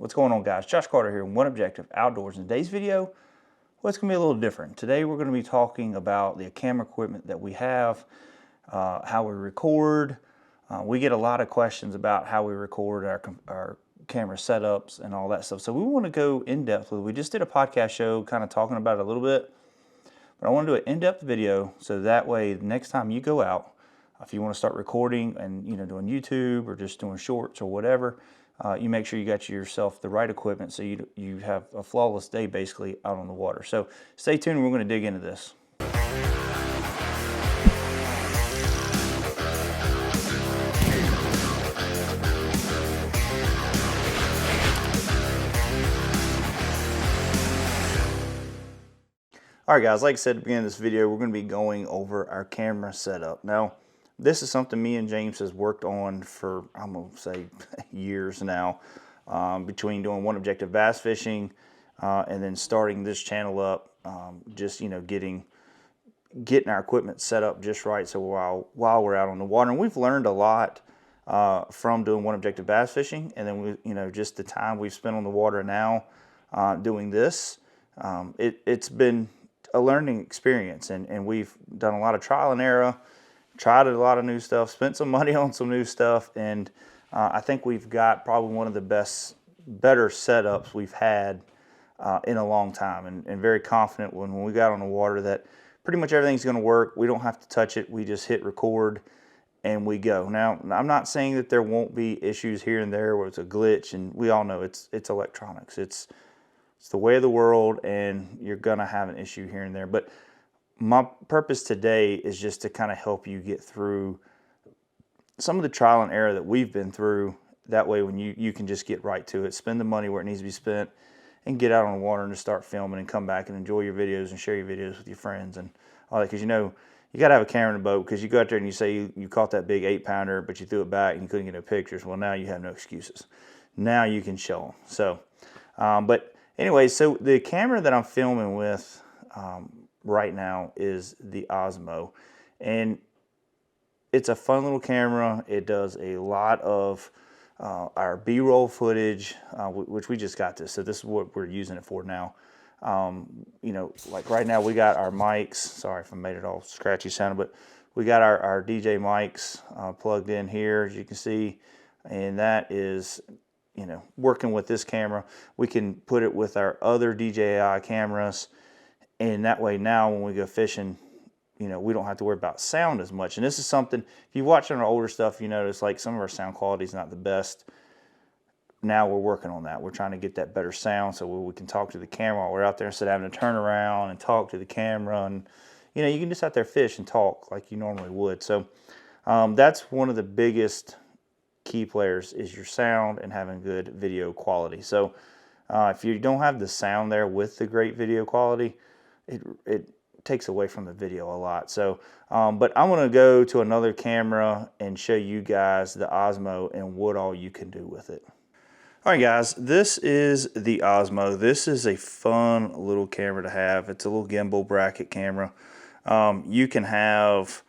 What's going on, guys? Josh Carter here, One Objective Outdoors. In today's video, well, it's going to be a little different. Today we're going to be talking about the camera equipment that we have, how we record. We get a lot of questions about how we record our camera setups and all that stuff. So we want to go in depth with it. We just did a podcast show kind of talking about it a little bit, but I want to do an in-depth video so that way next time you go out, if you want to start recording and doing YouTube or just doing shorts or whatever, you make sure you got yourself the right equipment so you have a flawless day basically out on the water. So stay tuned, we're going to dig into this. All right, guys, like I said at the beginning of this video, we're going to be going over our camera setup. Now, this is something me and James has worked on for, I'm going to say, years now, between doing One Objective bass fishing and then starting this channel up, just, getting our equipment set up just right so while we're out on the water. And we've learned a lot from doing One Objective bass fishing, and then, just the time we've spent on the water now doing this. It's been a learning experience, and we've done a lot of trial and error, tried a lot of new stuff, spent some money on some new stuff, and I think we've got probably one of the better setups we've had in a long time, and very confident when we got on the water that pretty much everything's going to work. We don't have to touch it. We just hit record and we go. Now, I'm not saying that there won't be issues here and there where it's a glitch, and we all know it's electronics. It's the way of the world, and you're going to have an issue here and there. But my purpose today is just to kind of help you get through some of the trial and error that we've been through. That way, when you can just get right to it, spend the money where it needs to be spent, and get out on the water and just start filming and come back and enjoy your videos and share your videos with your friends and all that. Because you got to have a camera in the boat, because you go out there and you say you caught that big 8-pounder, but you threw it back and you couldn't get no pictures. Well, now you have no excuses. Now you can show them. So, but anyway, so the camera that I'm filming with right now is the Osmo, and it's a fun little camera. It does a lot of our B-roll footage, which we just got this, so this is what we're using it for now. Like right now we got our mics. Sorry if I made it all scratchy sounding, but we got our DJ mics plugged in here, as you can see, and that is working with this camera. We can put it with our other DJI cameras, and that way now when we go fishing, we don't have to worry about sound as much. And this is something, if you watch on our older stuff, you notice like some of our sound quality is not the best. Now we're working on that. We're trying to get that better sound so we can talk to the camera while we're out there instead of having to turn around and talk to the camera. And you can just out there fish and talk like you normally would. So that's one of the biggest key players, is your sound and having good video quality. So if you don't have the sound there with the great video quality, it takes away from the video a lot. So but I'm going to go to another camera and show you guys the Osmo and what all you can do with it. All right, guys, this is the Osmo. This is a fun little camera to have. It's a little gimbal bracket camera. You can have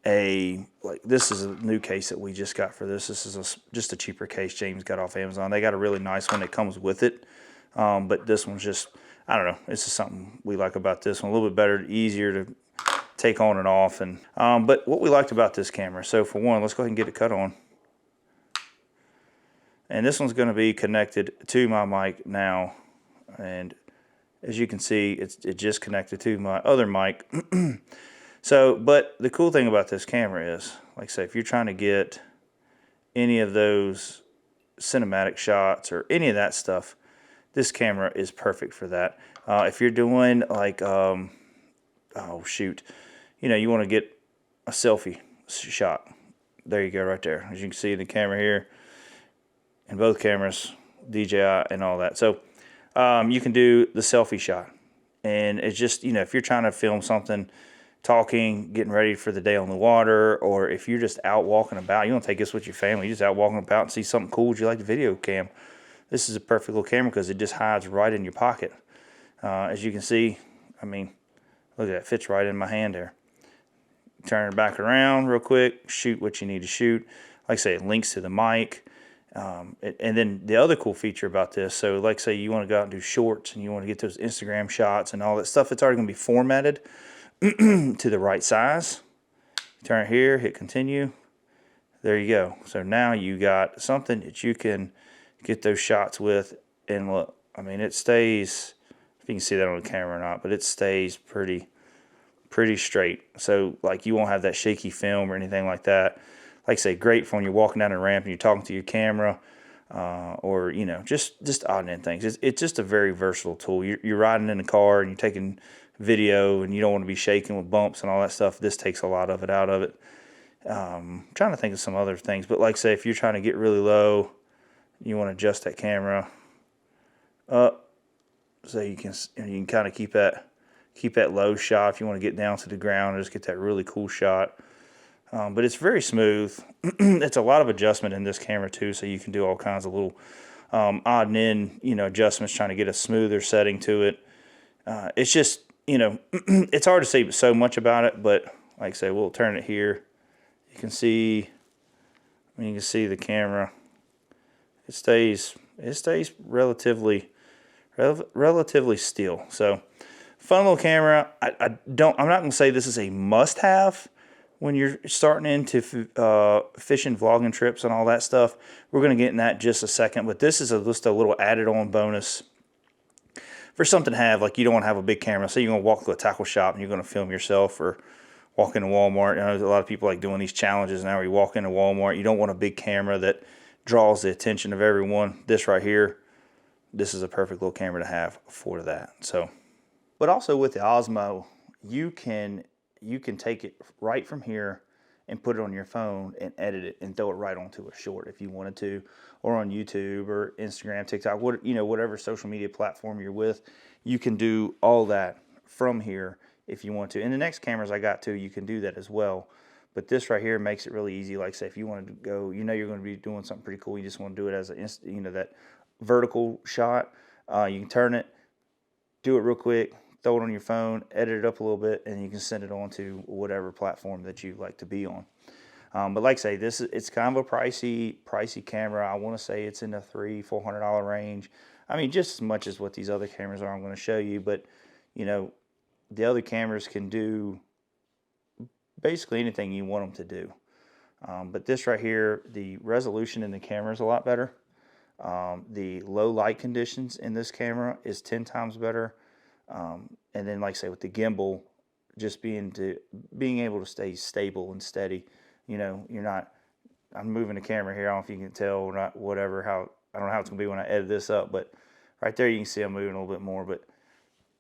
this is a new case that we just got for this. This is just a cheaper case James got off Amazon. They got a really nice one that comes with it. But this one's just, I don't know, this is something we like about this one. A little bit better, easier to take on and off. And but what we liked about this camera, so for one, let's go ahead and get it cut on. And this one's going to be connected to my mic now. And as you can see, it just connected to my other mic. So, but the cool thing about this camera is, like I say, if you're trying to get any of those cinematic shots or any of that stuff, this camera is perfect for that. If you're doing like, oh shoot, you want to get a selfie shot. There you go right there. As you can see in the camera here, and both cameras, DJI and all that. So you can do the selfie shot. And it's just, if you're trying to film something, talking, getting ready for the day on the water, or if you're just out walking about, you don't take this with your family, you're just out walking about and see something cool, would you like the video cam? This is a perfect little camera because it just hides right in your pocket. As you can see, I mean, look at that, fits right in my hand there. Turn it back around real quick, shoot what you need to shoot. Like I say, it links to the mic. And then the other cool feature about this, so like say you want to go out and do shorts and you want to get those Instagram shots and all that stuff, it's already going to be formatted to the right size. Turn it here, hit continue. There you go. So now you got something that you can get those shots with, and look, I mean, it stays, if you can see that on the camera or not, but it stays pretty straight. So like you won't have that shaky film or anything like that. Like I say, great for when you're walking down a ramp and you're talking to your camera, or you know, just odd end things. It's just a very versatile tool. You're riding in the car and you're taking video and you don't want to be shaking with bumps and all that stuff. This takes a lot of it out of it. Trying to think of some other things, but like say if you're trying to get really low, you want to adjust that camera up so you can kind of keep that low shot. If you want to get down to the ground and just get that really cool shot. But it's very smooth. It's a lot of adjustment in this camera too, so you can do all kinds of little odd and end, you know, adjustments, trying to get a smoother setting to it. It's just, you know, it's hard to say so much about it, but like I say, we'll turn it here. You can see the camera. It stays relatively still. So fun little camera. I'm not going to say this is a must-have when you're starting into fishing, vlogging trips and all that stuff. We're going to get in that in just a second, but this is just a little added on bonus for something to have. Like you don't want to have a big camera. Say you're going to walk to a tackle shop and you're going to film yourself, or walk into Walmart. I know a lot of people like doing these challenges now where you walk into Walmart. You don't want a big camera that draws the attention of everyone. This right here, this is a perfect little camera to have for that. So, but also with the Osmo, you can take it right from here and put it on your phone and edit it and throw it right onto a short if you wanted to, or on YouTube or Instagram, TikTok, whatever social media platform you're with, you can do all that from here if you want to. And the next cameras I got too, you can do that as well. But this right here makes it really easy. Like say if you wanted to go, you know you're going to be doing something pretty cool, you just want to do it as that vertical shot. You can turn it, do it real quick, throw it on your phone, edit it up a little bit, and you can send it on to whatever platform that you like to be on. But like I say, it's kind of a pricey camera. I want to say it's in the $300-400 range. I mean, just as much as what these other cameras are I'm going to show you, but you know, the other cameras can do basically anything you want them to do. But this right here, the resolution in the camera is a lot better. The low light conditions in this camera is 10 times better. And then like I say, with the gimbal, just being able to stay stable and steady. You know, I'm moving the camera here. I don't know if you can tell or not, I don't know how it's going to be when I edit this up, but right there you can see I'm moving a little bit more, but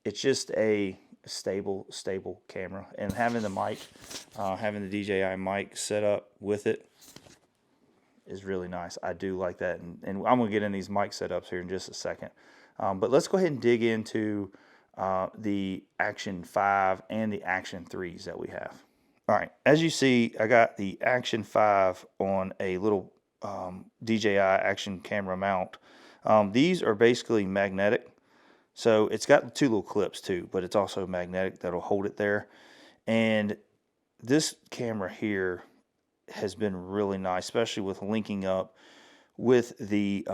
it's just a stable camera. And having the mic, having the DJI mic set up with it is really nice. I do like that, and I'm going to get in these mic setups here in just a second. But let's go ahead and dig into the Action 5 and the Action 3s that we have. All right, as you see, I got the Action 5 on a little DJI action camera mount. These are basically magnetic. So it's got two little clips too, but it's also magnetic that'll hold it there. And this camera here has been really nice, especially with linking up with the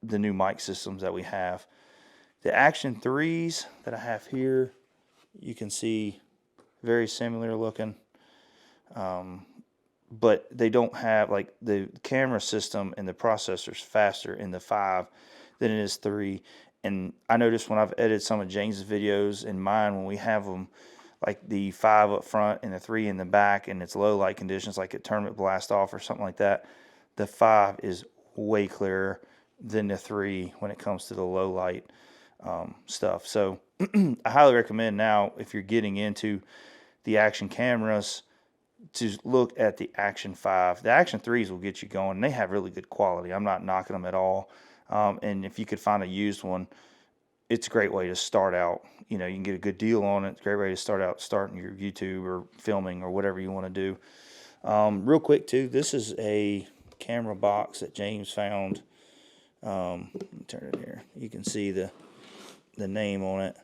new mic systems that we have. The Action 3s that I have here, you can see very similar looking, but they don't have, like, the camera system and the processor's faster in the 5 than it is 3. And I noticed when I've edited some of James's videos in mine, when we have them, like the 5 up front and the 3 in the back, and it's low light conditions, like at tournament blast off or something like that, the 5 is way clearer than the 3 when it comes to the low light stuff. So I highly recommend now, if you're getting into the action cameras, to look at the Action 5. The Action 3s will get you going, and they have really good quality. I'm not knocking them at all. And if you could find a used one, it's a great way to start out. You know, you can get a good deal on it. It's a great way to starting your YouTube or filming or whatever you want to do. Real quick too, this is a camera box that James found. Let me turn it here. You can see the name on it.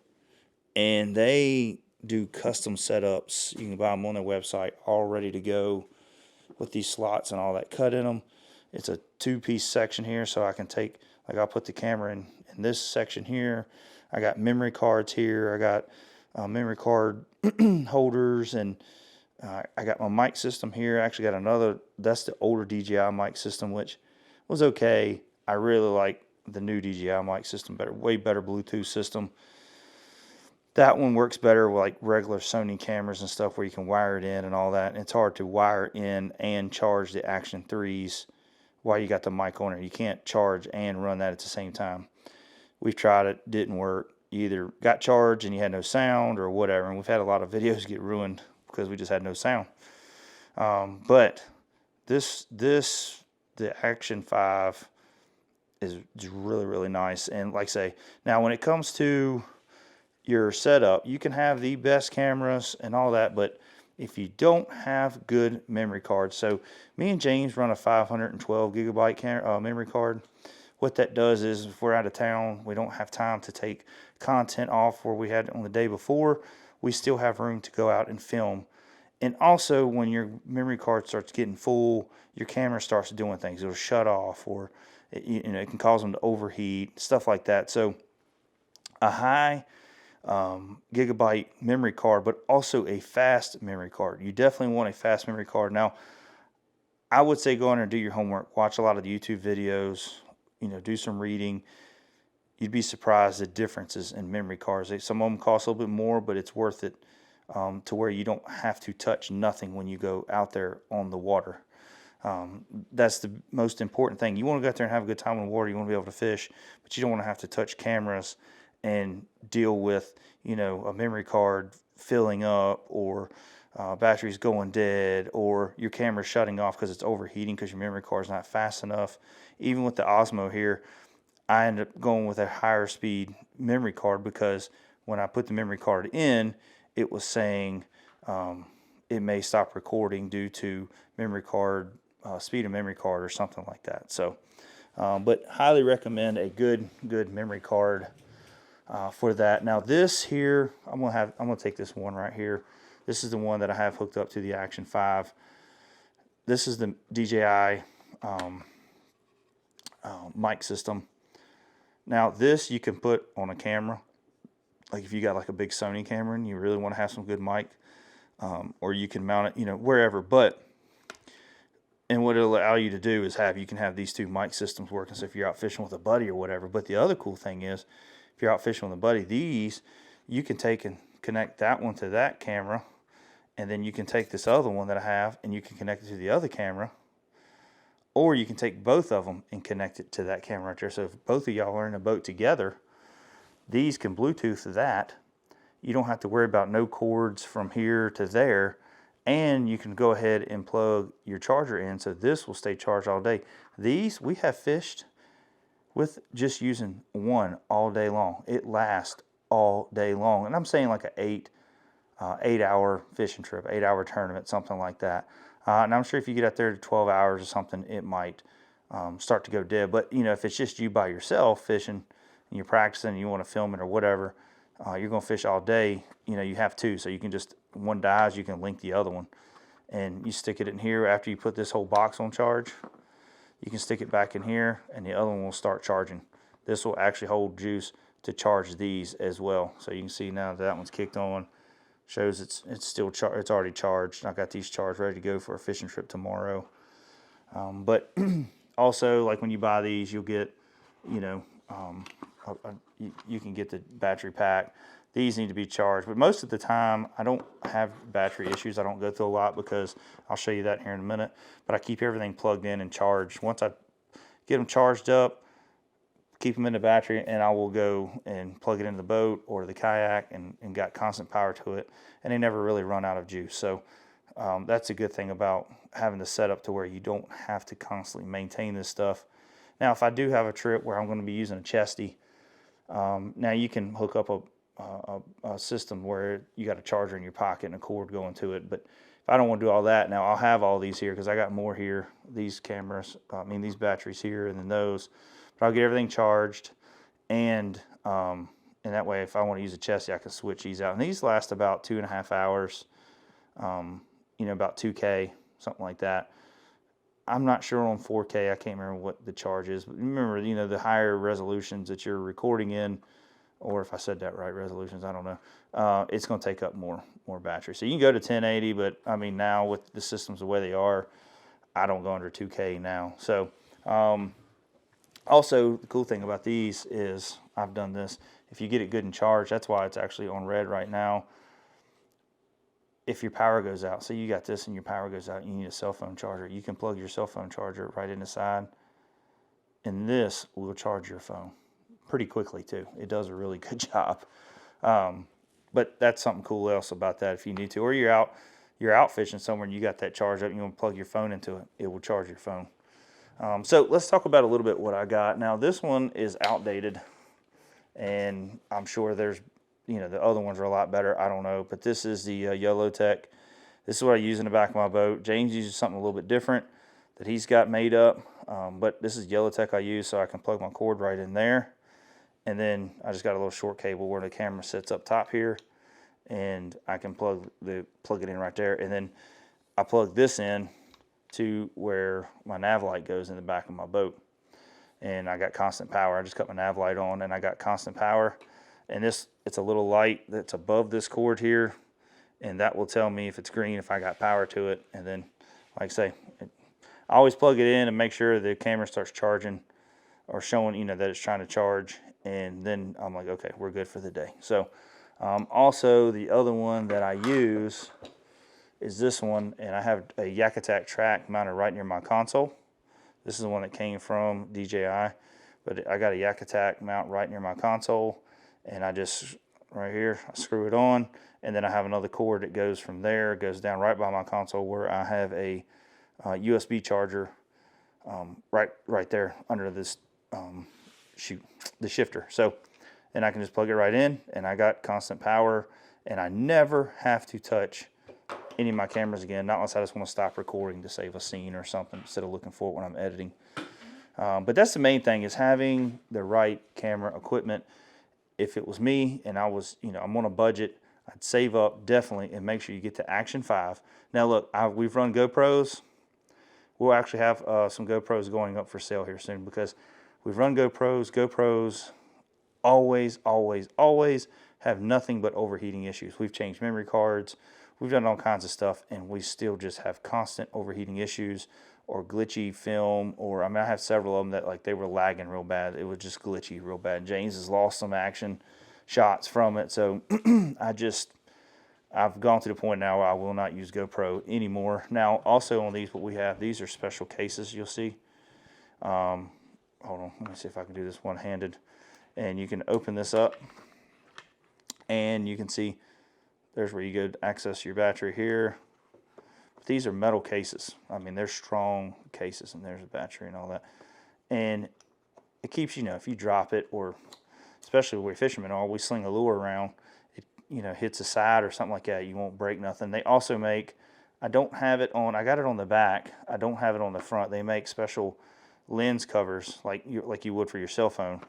And they do custom setups. You can buy them on their website all ready to go with these slots and all that cut in them. it's a 2-piece section here, so I can take, like I'll put the camera in this section here. I got memory cards here. I got memory card holders, and I got my mic system here. I actually got another, that's the older DJI mic system, which was okay. I really like the new DJI mic system better, way better Bluetooth system. That one works better with like regular Sony cameras and stuff where you can wire it in and all that. And it's hard to wire in and charge the Action 3s while you got the mic on it. You can't charge and run that at the same time. We've tried it, didn't work. You either got charged and you had no sound or whatever. And we've had a lot of videos get ruined because we just had no sound. But the Action 5 is really, really nice. And like I say, now when it comes to your setup, you can have the best cameras and all that, but if you don't have good memory cards, so me and James run a 512 gigabyte memory card. What that does is if we're out of town, we don't have time to take content off where we had it on the day before, we still have room to go out and film. And also when your memory card starts getting full, your camera starts doing things. It'll shut off, or it can cause them to overheat, stuff like that. So a high gigabyte memory card, but also a fast memory card. You definitely want a fast memory card. Now, I would say go in and do your homework. Watch a lot of the YouTube videos. Do some reading. You'd be surprised the differences in memory cards. Some of them cost a little bit more, but it's worth it to where you don't have to touch nothing when you go out there on the water. That's the most important thing. You want to go out there and have a good time in the water. You want to be able to fish, but you don't want to have to touch cameras and deal with, a memory card filling up, or batteries going dead, or your camera shutting off because it's overheating because your memory card's not fast enough. Even with the Osmo here, I ended up going with a higher speed memory card because when I put the memory card in, it was saying it may stop recording due to memory card speed of memory card or something like that. So, but highly recommend a good memory card for that. Now this here, I'm gonna take this one right here. This is the one that I have hooked up to the Action 5. This is the DJI mic system. Now this you can put on a camera, like if you got like a big Sony camera and you really want to have some good mic, or you can mount it, wherever. And what it'll allow you to do is you can have these two mic systems working. So if you're out fishing with a buddy or whatever. But the other cool thing is, if you're out fishing with a buddy, these you can take and connect that one to that camera, and then you can take this other one that I have and you can connect it to the other camera, or you can take both of them and connect it to that camera right there. So if both of y'all are in a boat together, these can Bluetooth that. You don't have to worry about no cords from here to there, and you can go ahead and plug your charger in, so this will stay charged all day. These we have fished with just using one all day long. It lasts all day long, and I'm saying like an 8-hour fishing trip, 8-hour tournament, something like that. And I'm sure if you get out there to 12 hours or something, it might start to go dead. But if it's just you by yourself fishing and you're practicing and you want to film it or whatever, you're going to fish all day. You have two, so you can just, one dies, you can link the other one, and you stick it in here. After you put this whole box on charge, you can stick it back in here, and the other one will start charging. This will actually hold juice to charge these as well. So you can see now that one's kicked on. Shows it's still it's already charged. I got these charged, ready to go for a fishing trip tomorrow. But also, like when you buy these, you'll get, you can get the battery pack. These need to be charged, but most of the time I don't have battery issues. I don't go through a lot because I'll show you that here in a minute. But I keep everything plugged in and charged. Once I get them charged up, keep them in the battery, and I will go and plug it into the boat or the kayak and got constant power to it, and they never really run out of juice. So that's a good thing about having the setup to where you don't have to constantly maintain this stuff. Now if I do have a trip where I'm going to be using a chesty, now you can hook up a system where you got a charger in your pocket and a cord going to it. But if I don't want to do all that, now I'll have all these here because I got more here, these cameras, these batteries here, and then those. But I'll get everything charged, and that way if I want to use a chesty, I can switch these out. And these last about 2.5 hours, about 2K, something like that. I'm not sure on 4K. I can't remember what the charge is. But remember, you know, the higher resolutions that you're recording in, or if I said that right, resolutions, I don't know. It's going to take up more battery. So you can go to 1080, but I mean, now with the systems the way they are, I don't go under 2K now. So also, the cool thing about these is I've done this. If you get it good and charged, that's why it's actually on red right now. If your power goes out, so you got this and your power goes out, you need a cell phone charger, you can plug your cell phone charger right in the side, and this will charge your phone pretty quickly too. It does a really good job. But that's something cool else about that if you need to, or you're out fishing somewhere and you got that charge up and you want to plug your phone into it, it will charge your phone. So let's talk about a little bit what I got. Now this one is outdated, and I'm sure there's, you know, the other ones are a lot better. I don't know, but this is the YOLOTech. This is what I use in the back of my boat. James uses something a little bit different that he's got made up, but this is YOLOTech I use, so I can plug my cord right in there. And then I just got a little short cable where the camera sits up top here, and I can plug it in right there. And then I plug this in to where my nav light goes in the back of my boat. And I got constant power. I just cut my nav light on and I got constant power. And it's a little light that's above this cord here, and that will tell me if it's green, if I got power to it. And then, like I say, I always plug it in and make sure the camera starts charging or showing, you know, that it's trying to charge. And then I'm like, okay, we're good for the day. So also the other one that I use is this one, and I have a Yak Attack track mounted right near my console. This is the one that came from DJI, but I got a Yak Attack mount right near my console, and I just, right here, I screw it on, and then I have another cord that goes from there, goes down right by my console where I have a USB charger right there under this the shifter. So, and I can just plug it right in, and I got constant power, and I never have to touch any of my cameras again, not unless I just want to stop recording to save a scene or something instead of looking for it when I'm editing. But that's the main thing, is having the right camera equipment. If it was me and I was, you know, I'm on a budget, I'd save up definitely and make sure you get to Action 5. Now look, we've run GoPros. We'll actually have some GoPros going up for sale here soon, because we've run GoPros. GoPros always have nothing but overheating issues. We've changed memory cards. We've done all kinds of stuff, and we still just have constant overheating issues or glitchy film. Or I mean, I have several of them that, like, they were lagging real bad. It was just glitchy real bad. James has lost some action shots from it. So I've gone to the point now where I will not use GoPro anymore. Now, also on these, what we have, these are special cases, you'll see. Hold on, let me see if I can do this one-handed. And you can open this up, and you can see there's where you go to access your battery here. But these are metal cases. I mean, they're strong cases, and there's a battery and all that. And it keeps, you know, if you drop it, or especially where fishermen are, we sling a lure around, it, you know, hits the side or something like that, you won't break nothing. They also make, I don't have it on, I got it on the back, I don't have it on the front. They make special lens covers like you would for your cell phone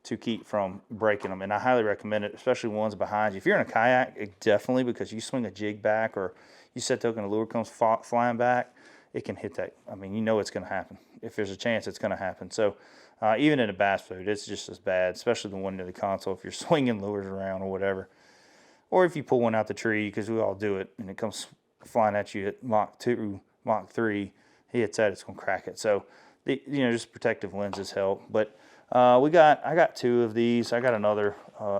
to keep from breaking them, and I highly recommend it, especially ones behind you. If you're in a kayak, definitely, because you swing a jig back or you set the hook and a lure comes flying back, it can hit that. I mean, you know it's going to happen. If there's a chance, it's going to happen. So even in a bass boat, it's just as bad, especially the one near the console, if you're swinging lures around or whatever. Or if you pull one out the tree, because we all do it, and it comes flying at you at Mach 2, Mach 3, he hits that, it's going to crack it. So, you know, just protective lenses help. But I got two of these. I got another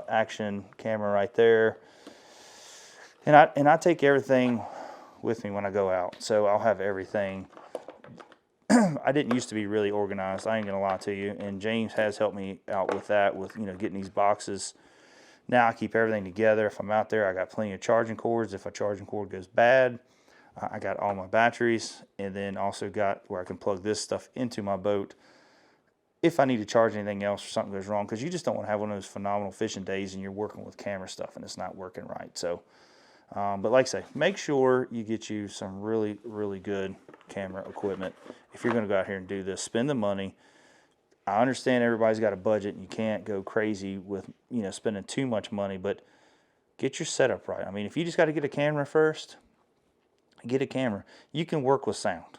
action camera right there, and I take everything with me when I go out. So I'll have everything. I didn't used to be really organized, I ain't gonna lie to you, and James has helped me out with that, with, you know, getting these boxes. Now I keep everything together. If I'm out there, I got plenty of charging cords. If a charging cord goes bad, I got all my batteries, and then also got where I can plug this stuff into my boat if I need to charge anything else or something goes wrong, because you just don't want to have one of those phenomenal fishing days and you're working with camera stuff and it's not working right. So, but like I say, make sure you get you some really, really good camera equipment if you're going to go out here and do this. Spend the money. I understand everybody's got a budget and you can't go crazy with, you know, spending too much money, but get your setup right. I mean, if you just got to get a camera first, get a camera. You can work with sound.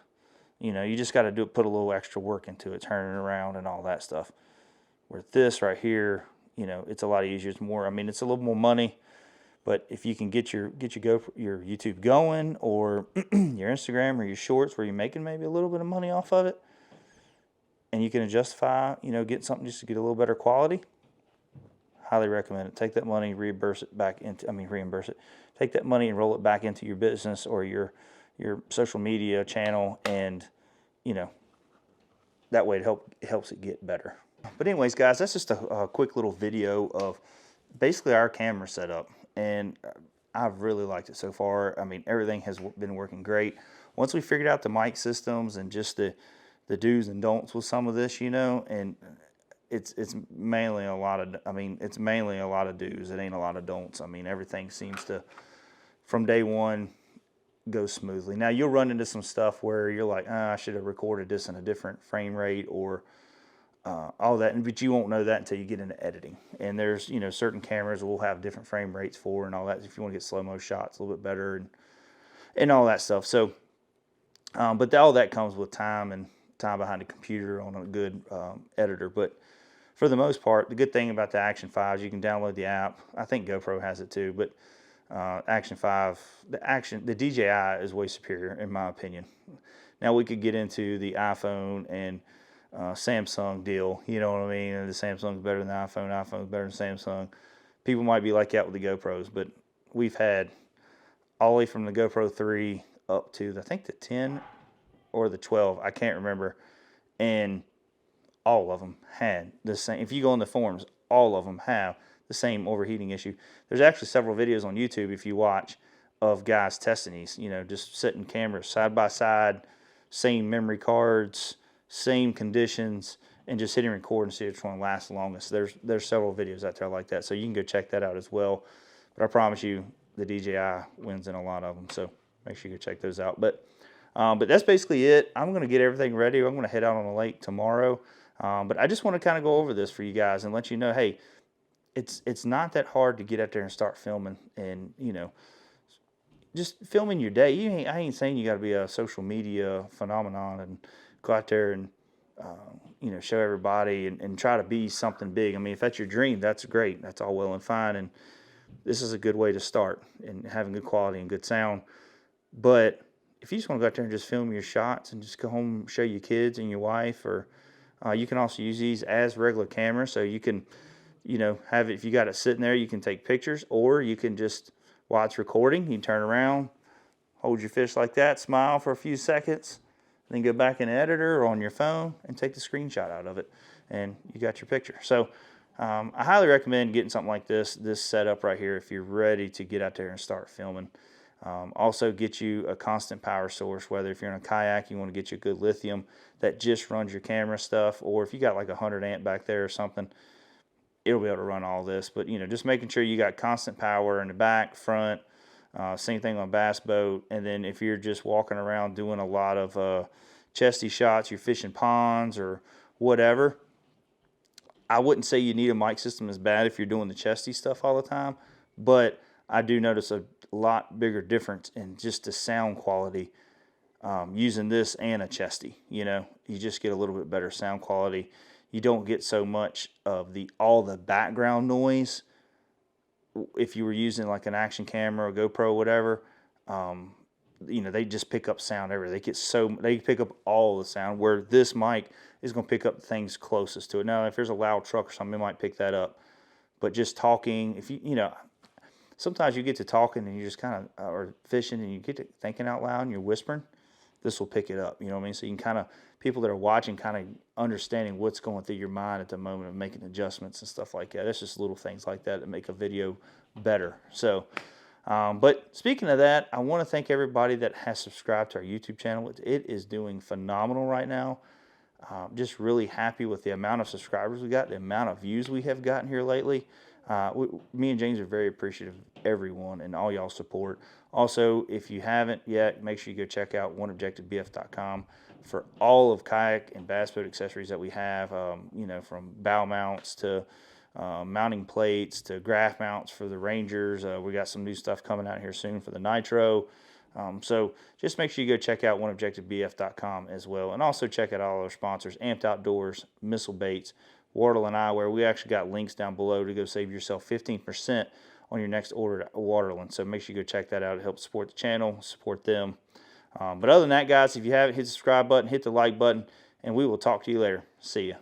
You know, you just got to put a little extra work into it, turning it around and all that stuff. Where this right here, you know, it's a lot easier. It's more, I mean, it's a little more money, but if you can get your YouTube going, or your Instagram or your shorts where you're making maybe a little bit of money off of it, and you can justify, you know, getting something just to get a little better quality, highly recommend it. Take that money, reimburse it back into, reimburse it. Take that money and roll it back into your business or your social media channel, and, you know, that way it helps it get better. But anyways, guys, that's just a quick little video of basically our camera setup, and I've really liked it so far. I mean, everything has been working great. Once we figured out the mic systems and just the do's and don'ts with some of this, you know, and it's mainly a lot of, it's mainly a lot of do's. It ain't a lot of don'ts. I mean, everything seems to, from day one, go smoothly. Now, you'll run into some stuff where you're like, I should have recorded this in a different frame rate, or all that, but you won't know that until you get into editing. And there's, you know, certain cameras will have different frame rates for and all that, if you want to get slow-mo shots a little bit better and all that stuff. So, but all that comes with time and time behind the computer on a good editor. But for the most part, the good thing about the Action 5 is you can download the app. I think GoPro has it too, but Action 5, the DJI is way superior in my opinion. Now we could get into the iPhone and Samsung deal, you know what I mean? And the Samsung's better than the iPhone, iPhone's better than Samsung. People might be like that with the GoPros, but we've had all the way from the GoPro 3 up to, I think, the 10 or the 12, I can't remember, and all of them had the same. If you go in the forums, all of them have the same overheating issue. There's actually several videos on YouTube, if you watch, of guys testing these, you know, just setting cameras side by side, same memory cards, same conditions, and just hitting record and see which one lasts the longest. There's several videos out there like that, so you can go check that out as well. But I promise you, the DJI wins in a lot of them, so make sure you go check those out. But that's basically it. I'm going to get everything ready. I'm going to head out on the lake tomorrow. But I just want to kind of go over this for you guys and let you know, hey, it's not that hard to get out there and start filming, and, you know, just filming your day. I ain't saying you got to be a social media phenomenon and go out there and you know, show everybody and try to be something big. I mean, if that's your dream, that's great. That's all well and fine, and this is a good way to start and having good quality and good sound. But if you just want to go out there and just film your shots and just go home and show your kids and your wife, or you can also use these as regular cameras, so you can, you know, have it, if you got it sitting there, you can take pictures, or you can just, while it's recording, you can turn around, hold your fish like that, smile for a few seconds, then go back in the editor or on your phone and take the screenshot out of it, and you got your picture. So I highly recommend getting something like this setup right here if you're ready to get out there and start filming. Also, get you a constant power source, whether if you're in a kayak, you want to get you a good lithium that just runs your camera stuff, or if you got like 100 amp back there or something, it'll be able to run all this. But, you know, just making sure you got constant power in the back, front, same thing on bass boat. And then if you're just walking around doing a lot of chesty shots, you're fishing ponds or whatever, I wouldn't say you need a mic system as bad if you're doing the chesty stuff all the time, but I do notice a lot bigger difference in just the sound quality using this and a chesty. You know, you just get a little bit better sound quality. You don't get so much of all the background noise. If you were using like an action camera or GoPro, whatever, you know, they just pick up sound everywhere. They pick up all the sound, where this mic is going to pick up things closest to it. Now, if there's a loud truck or something, it might pick that up. But just talking, if you know, sometimes you get to talking and you just kind of, or fishing, and you get to thinking out loud and you're whispering, this will pick it up. You know what I mean? So you can kind of, people that are watching, kind of understanding what's going through your mind at the moment of making adjustments and stuff like that. That's just little things like that that make a video better. So, but speaking of that, I want to thank everybody that has subscribed to our YouTube channel. It is doing phenomenal right now. Just really happy with the amount of subscribers we got, the amount of views we have gotten here lately. Me and James are very appreciative of everyone and all y'all support. Also, if you haven't yet, make sure you go check out oneobjectivebf.com for all of kayak and bass boat accessories that we have, you know, from bow mounts to mounting plates to graph mounts for the Rangers. We got some new stuff coming out here soon for the Nitro. So just make sure you go check out oneobjectivebf.com as well. And also check out all our sponsors, Amped Outdoors, Missile Baits, Waterland Eyewear. We actually got links down below to go save yourself 15% on your next order at Waterland. So make sure you go check that out. It helps support the channel, support them. But other than that, guys, if you haven't, hit the subscribe button, hit the like button, and we will talk to you later. See ya.